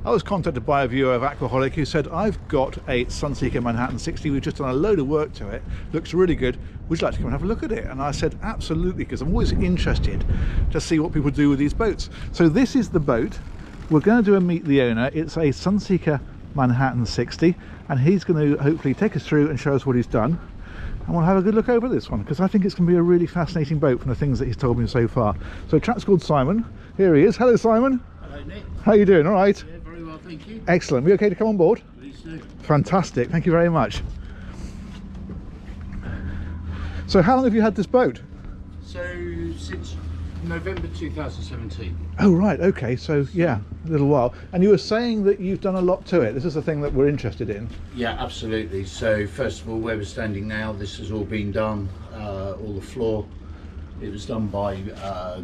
I was contacted by a viewer of Aquaholic who said, I've got a Sunseeker Manhattan 60, we've just done a load of work to it, looks really good, would you like to come and have a look at it? And I said, absolutely, because I'm always interested to see what people do with these boats. So this is the boat. We're going to do a meet the owner. It's a Sunseeker Manhattan 60, and he's going to hopefully take us through and show us what he's done. And we'll have a good look over this one, because I think it's going to be a really fascinating boat from the things that he's told me so far. So chap's called Simon. Here he is. Hello, Simon. Hello, Nick. How are you doing? All right? Yeah, very well, thank you. Excellent. We okay to come on board? Please do. Fantastic. Thank you very much. So how long have you had this boat? So, since November 2017. Oh, right. Okay. So, yeah, a little while. And you were saying that you've done a lot to it. This is the thing that we're interested in. Yeah, absolutely. So, first of all, where we're standing now, this has all been done, all the floor. It was done by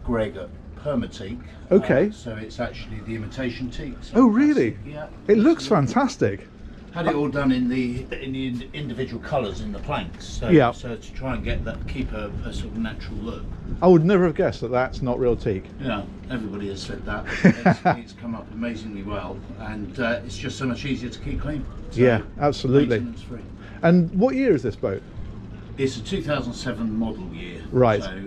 Greg at Permateak. Okay. So it's actually the imitation teak. So Oh, really? Yeah. It looks fantastic. Had it all done in the individual colours in the planks. So, Yeah. So to try and get that, keep a sort of natural look. I would never have guessed that that's not real teak. Yeah, everybody has said that. It's come up amazingly well, and it's just so much easier to keep clean. So, Yeah, absolutely. maintenance free. And what year is this boat? It's a 2007 model year. Right. So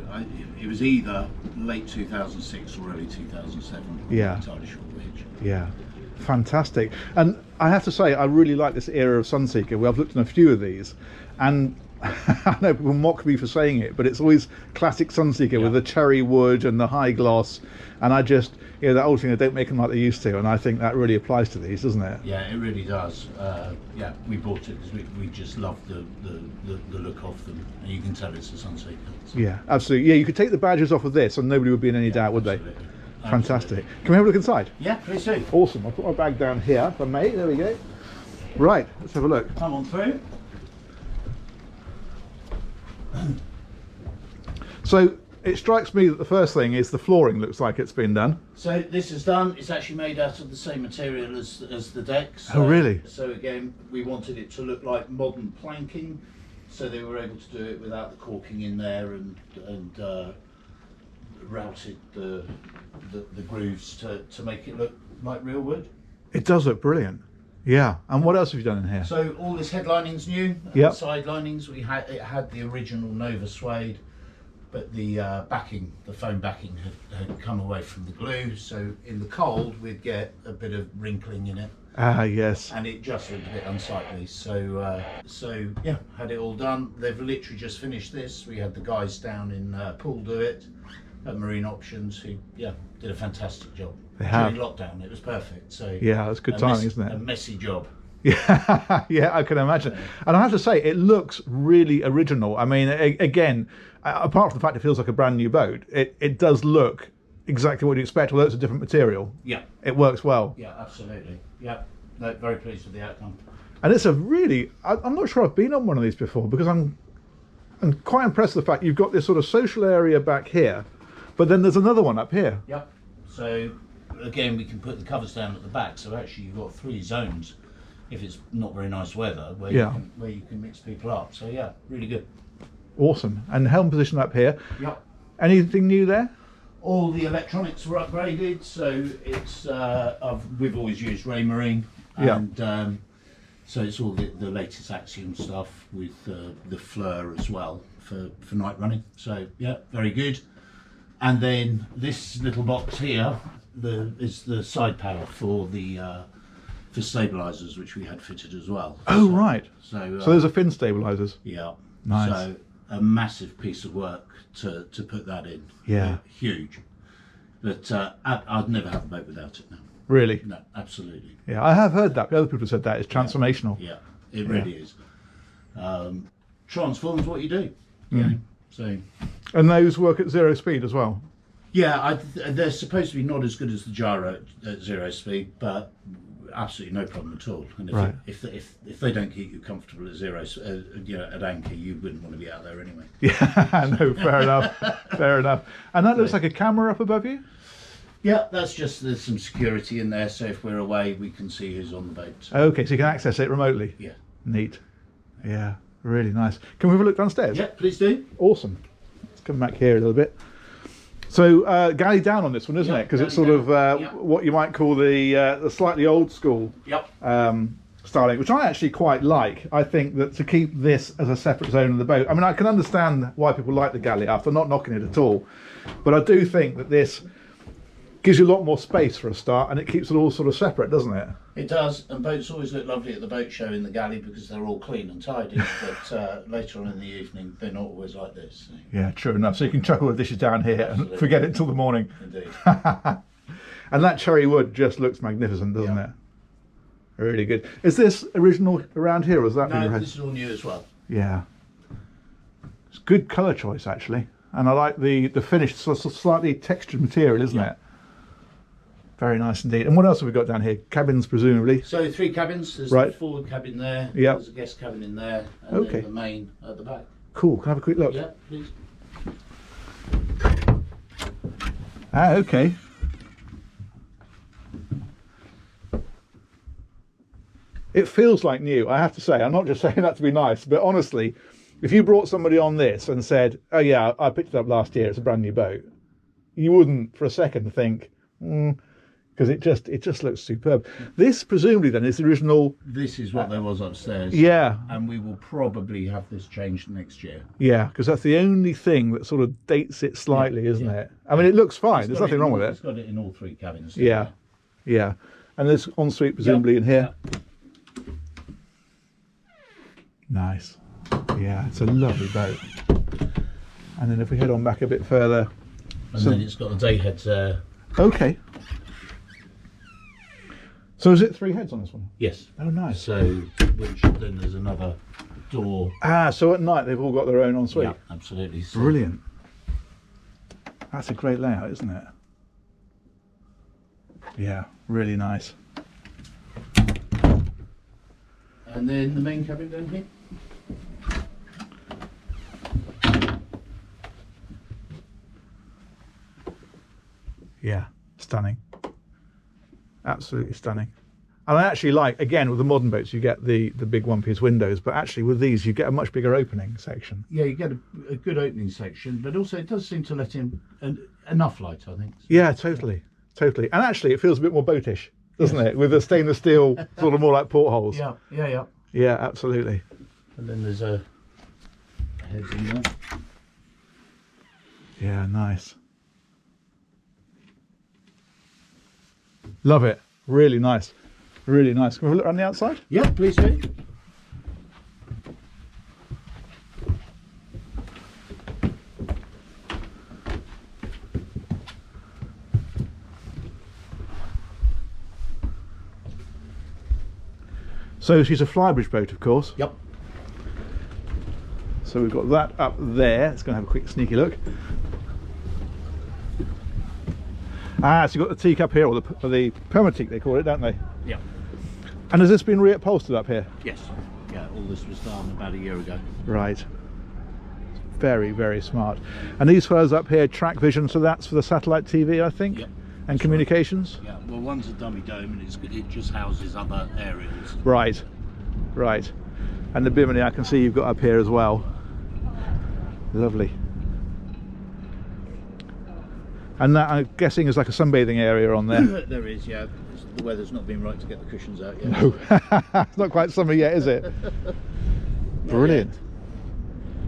it was either late 2006 or early 2007. Yeah. I'm not entirely sure which. Yeah, fantastic. And I have to say, I really like this era of Sunseeker. Well, I've looked at a few of these, and I know people mock me for saying it, but it's always classic Sunseeker with the cherry wood and the high gloss. And I just, you know, that old thing, they don't make them like they used to. And I think that really applies to these, doesn't it? Yeah, it really does. Yeah, we bought it because we just love the look of them, and you can tell it's a Sunseeker. So. Yeah, absolutely. Yeah, you could take the badges off of this and nobody would be in any doubt, would they? Absolutely. Fantastic. Can we have a look inside? Yeah, please do. Awesome. I'll put my bag down here if I may. There we go. Right, let's have a look. Come on through. So it strikes me that the first thing is the flooring looks like it's been done. So this is done. It's actually made out of the same material as the deck. So, Oh, really? So again, we wanted it to look like modern planking, so they were able to do it without the caulking in there and routed the grooves to make it look like real wood. It does look brilliant. Yeah. And what else have you done in here? So all this headlining's new. Yep. The side linings, it had the original Nova suede, but the backing, the foam backing had come away from the glue. So in the cold, we'd get a bit of wrinkling in it. Ah, yes. And it just looked a bit unsightly. So yeah, had it all done. They've literally just finished this. We had the guys down in Poole do it at Marine Options, who did a fantastic job. They have. During lockdown, it was perfect. So Yeah, that's good timing, isn't it? A messy job. Yeah, yeah, I can imagine. And I have to say, it looks really original. I mean, again, apart from the fact it feels like a brand new boat, it does look exactly what you expect, although it's a different material. Yeah. It works well. Yeah, absolutely. Yeah, no, very pleased with the outcome. And it's a really, I'm not sure I've been on one of these before, because I'm quite impressed with the fact you've got this sort of social area back here, but then there's another one up here. Yep. So again, we can put the covers down at the back. So actually, you've got 3 zones. If it's not very nice weather, where you can mix people up. So yeah, really good. Awesome. And helm position up here. Yep. Anything new there? All the electronics were upgraded. So it's we've always used Raymarine, and so it's all the latest Axiom stuff with the Fleur as well for night running. So yeah, very good. And then this little box here is the side power for the for stabilisers, which we had fitted as well. Oh, right. So those are fin stabilisers. Yeah. Nice. So a massive piece of work to put that in. Yeah. Huge. But I'd never have a boat without it now. Really? No, absolutely. Yeah, I have heard that. Other people have said that. It's transformational. Yeah, it really is. Transforms what you do. Yeah. So. And those work at 0 speed as well? Yeah, they're supposed to be not as good as the gyro at 0 speed, but absolutely no problem at all. And if they don't keep you comfortable at 0, at anchor, you wouldn't want to be out there anyway. Yeah, no, fair enough. Fair enough. And that looks like a camera up above you? Yeah, there's some security in there, so if we're away, we can see who's on the boat. So. Okay, so you can access it remotely? Yeah. Neat. Yeah, really nice. Can we have a look downstairs? Yeah, please do. Awesome. Let's come back here a little bit. So galley down on this one, isn't it? Because it's sort of what you might call the slightly old school styling, which I actually quite like. I think that to keep this as a separate zone of the boat, I mean, I can understand why people like the galley after, not knocking it at all, but I do think that this gives you a lot more space for a start, and it keeps it all sort of separate, doesn't it? It does, and boats always look lovely at the boat show in the galley because they're all clean and tidy, but later on in the evening they're not always like this. So. Yeah, true enough. So you can chuck all the dishes down here and forget it till the morning. Indeed. And that cherry wood just looks magnificent, doesn't it? Really good. Is this original around here, or is that? No, this is all new as well. Yeah. It's good colour choice, actually. And I like the finished, slightly textured material, isn't it? Very nice indeed. And what else have we got down here? Cabins, presumably? So 3 cabins. There's the forward cabin there. There's a guest cabin in there. And then the main at the back. Cool. Can I have a quick look? Yeah, please. Ah, okay. It feels like new, I have to say. I'm not just saying that to be nice, but honestly, if you brought somebody on this and said, oh yeah, I picked it up last year, it's a brand new boat, you wouldn't for a second think, because it just looks superb. This presumably then is the original. This is what there was upstairs. Yeah. And we will probably have this changed next year. Yeah, because that's the only thing that sort of dates it slightly, isn't it? I mean, it looks fine. There's nothing wrong with it. It's got it in all 3 cabins. Yeah, yeah. And there's ensuite presumably in here. Nice. Yeah, it's a lovely boat. And then if we head on back a bit further. And then it's got the day heads there. Okay. So is it 3 heads on this one? Yes. Oh, nice. So, which then there's another door. Ah, so at night they've all got their own ensuite? Yeah, absolutely. So brilliant. That's a great layout, isn't it? Yeah, really nice. And then the main cabin down here. Yeah, stunning. Absolutely stunning. And I actually like, again, with the modern boats, you get the big one-piece windows, but actually with these, you get a much bigger opening section. Yeah, you get a good opening section, but also it does seem to let in enough light, I think. Yeah, totally, totally. And actually, it feels a bit more boatish, doesn't it? With the stainless steel, sort of more like portholes. Yeah, yeah, yeah. Yeah, absolutely. And then there's a head in there. Yeah, nice. Love it. Really nice. Really nice. Can we have a look around the outside? Yeah, please do. So she's a Flybridge boat, of course. Yep. So we've got that up there. Let's go and have a quick sneaky look. Ah, so you've got the teak up here, or the permateak they call it, don't they? Yeah. And has this been reupholstered up here? Yes. Yeah, all this was done about a year ago. Right. Very, very smart. And these fellows up here, track vision, so that's for the satellite TV, I think? Yep. And communications? Right. Yeah, well, one's a dummy dome and it just houses other aerials. Right, right. And the bimini I can see you've got up here as well. Lovely. And that, I'm guessing, is like a sunbathing area on there. There is, yeah. The weather's not been right to get the cushions out yet. No, it's not quite summer yet, is it? Brilliant.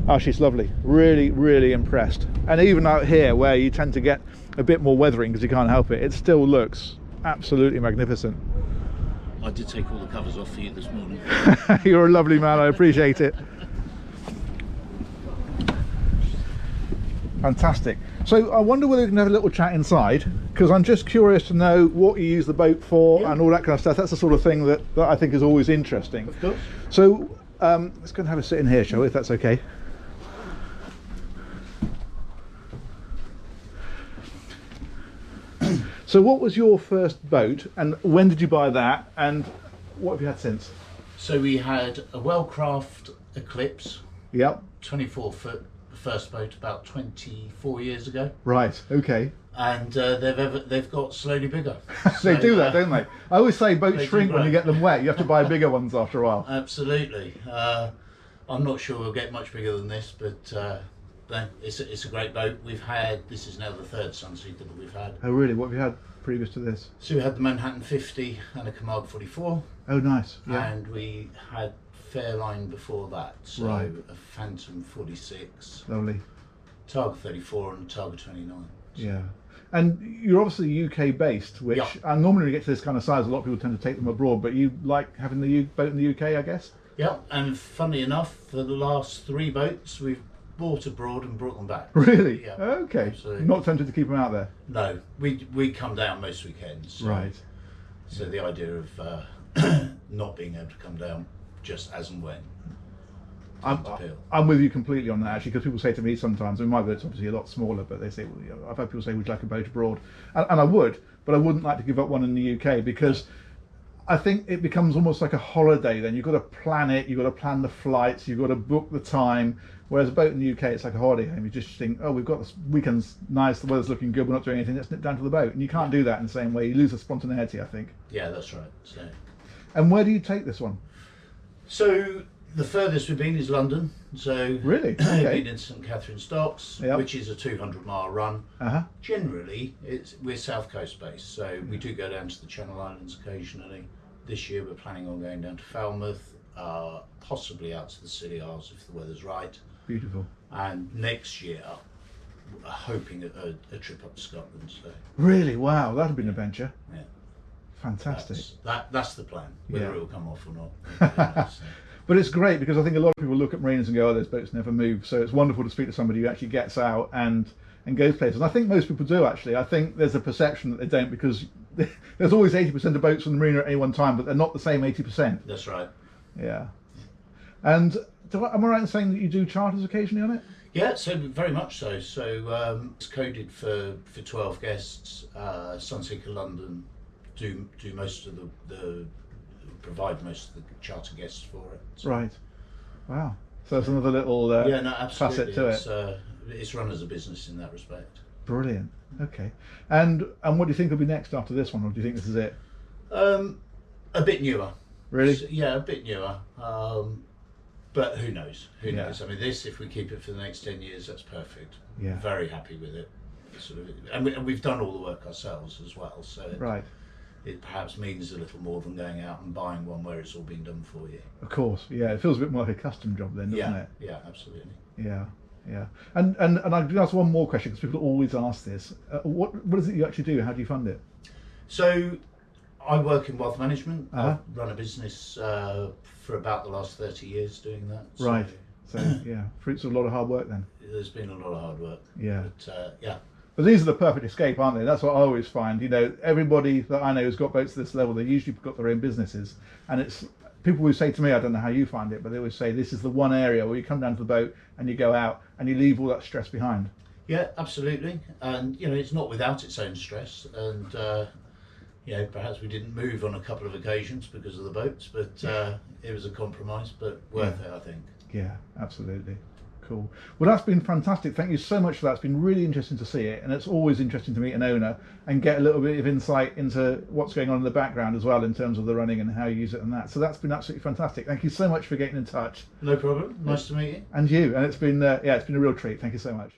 Oh, she's lovely. Really, really impressed. And even out here, where you tend to get a bit more weathering because you can't help it, it still looks absolutely magnificent. I did take all the covers off for you this morning. You're a lovely man, I appreciate it. Fantastic. So I wonder whether we can have a little chat inside, because I'm just curious to know what you use the boat for and all that kind of stuff. That's the sort of thing that I think is always interesting. Of course. So let's go and have a sit in here, shall we, if that's okay? So what was your first boat, and when did you buy that, and what have you had since? So we had a Wellcraft Eclipse. Yep. 24-foot first boat about 24 years ago. Right, okay. And they've got slowly bigger. They So, do that, don't they? I always say boats they shrink do when you grow. get them wet. You have to buy bigger ones after a while. Absolutely. I'm not sure we'll get much bigger than this, but It's a great boat. This is now the third Sunseeker that we've had. Oh really? What have you had previous to this? So we had the Manhattan 50 and a Camargue 44. Oh nice. Yeah. And we had Fairline before that. So Right. a Phantom 46, Lovely. Targa 34 and a Targa 29. Yeah. And you're obviously UK based, which and normally when you get to this kind of size, a lot of people tend to take them abroad, but you like having the boat in the UK, I guess? Yeah, and funnily enough, for the last 3 boats, we've bought abroad and brought them back. Really? Yeah. Okay. Absolutely. Not tempted to keep them out there? No, we come down most weekends. So, Right. So the idea of not being able to come down just as and when. I'm with you completely on that actually, because people say to me sometimes, I mean, my boat's obviously a lot smaller, but they say, well, you know, I've had people say, would you like a boat abroad? And I would, but I wouldn't like to give up one in the UK because I think it becomes almost like a holiday then. You've got to plan it, you've got to plan the flights, you've got to book the time. Whereas a boat in the UK, it's like a holiday home. You just think, oh, we've got this weekend's nice, the weather's looking good, we're not doing anything, let's nip down to the boat. And you can't do that in the same way. You lose the spontaneity, I think. Yeah, that's right. So. And where do you take this one? So the furthest we've been is London. So really, we've okay. been in St Catherine's Docks, which is a 200-mile run. Generally, we're South Coast based, so we do go down to the Channel Islands occasionally. This year we're planning on going down to Falmouth, possibly out to the Scilly Isles if the weather's right. Beautiful. And next year, we're hoping a trip up to Scotland. So. Really? Wow, that'd be an adventure. Yeah. Fantastic. That's the plan. Whether it will come off or not. So. But it's great because I think a lot of people look at marinas and go, oh, those boats never move. So it's wonderful to speak to somebody who actually gets out and goes places. And I think most people do actually. I think there's a perception that they don't because there's always 80% of boats on the marina at any one time, but they're not the same 80%. That's right. Yeah. And am I right in saying that you do charters occasionally on it? Yeah, so very much so. So it's coded for 12 guests. Sunseeker London do most of the provide most of the charter guests for it. So. Right. Wow. So that's another little facet to it. It's run as a business in that respect. Brilliant. Okay. And what do you think will be next after this one, or do you think this is it? A bit newer. Really? So, yeah, a bit newer. But who knows? Who knows? I mean, if we keep it for the next 10 years, that's perfect. Yeah. Very happy with it. Sort of, and we've done all the work ourselves as well. So it perhaps means a little more than going out and buying one where it's all been done for you. Of course, yeah. It feels a bit more like a custom job then, doesn't it? Yeah, absolutely. Yeah, yeah. And I can ask one more question because people always ask this. What is it you actually do? How do you fund it? So I work in wealth management. I've run a business for about the last 30 years doing that. So right. So yeah, fruits of a lot of hard work then. There's been a lot of hard work. Yeah. But yeah. But these are the perfect escape, aren't they? That's what I always find. You know, everybody that I know who's got boats to this level, they usually got their own businesses. And it's people who say to me, I don't know how you find it, but they always say this is the one area where you come down to the boat and you go out and you leave all that stress behind. Yeah, absolutely. And, you know, it's not without its own stress. And, you know, perhaps we didn't move on a couple of occasions because of the boats, but it was a compromise, but worth it, I think. Yeah, absolutely. Cool. Well, that's been fantastic. Thank you so much for that. It's been really interesting to see it, and it's always interesting to meet an owner and get a little bit of insight into what's going on in the background as well in terms of the running and how you use it and that. So that's been absolutely fantastic. Thank you so much for getting in touch. No problem. Nice to meet you. And you. And it's been it's been a real treat. Thank you so much.